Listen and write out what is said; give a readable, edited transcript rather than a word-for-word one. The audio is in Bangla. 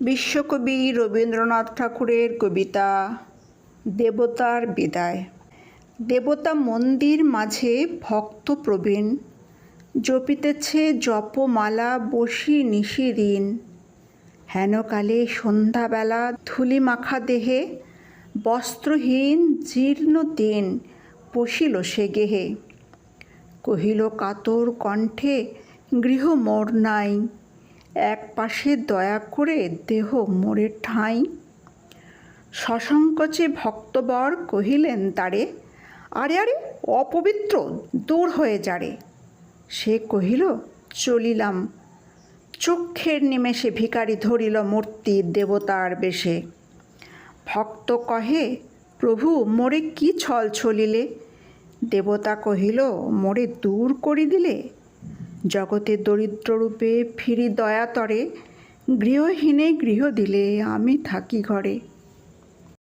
বিশ্বকবি রবীন্দ্রনাথ ঠাকুরের কবিতা দেবতার বিদায়। দেবতা মন্দির মাঝে ভক্ত প্রবীণ, জপিতেছে জপমালা বসি নিশি দিন। হেনকালে সন্ধ্যাবেলা ধূলি মাখা দেহে, বস্ত্রহীন জীর্ণ দিন পশিল সে গেহে। কহিল কাতর কণ্ঠে, গৃহ মোর নাই, এক পাশে দয়া করে দেহ মোরে ঠাঁই। সসংকোচে ভক্তবর কহিলেন তারে, আরে আরে অপবিত্র, দূর হয়ে যারে। সে কহিল চলিলাম। চক্ষের নিমেষে ভিখারি ধরিল মূর্তি দেবতার বেশে। ভক্ত কহে, প্রভু মোরে কি ছল ছলিলে? দেবতা কহিল, মোরে দূর করি দিলে। জগতে দরিদ্ররূপে ফিরি দয়াতরে, গৃহহীনে গৃহ দিলে আমি থাকি ঘরে।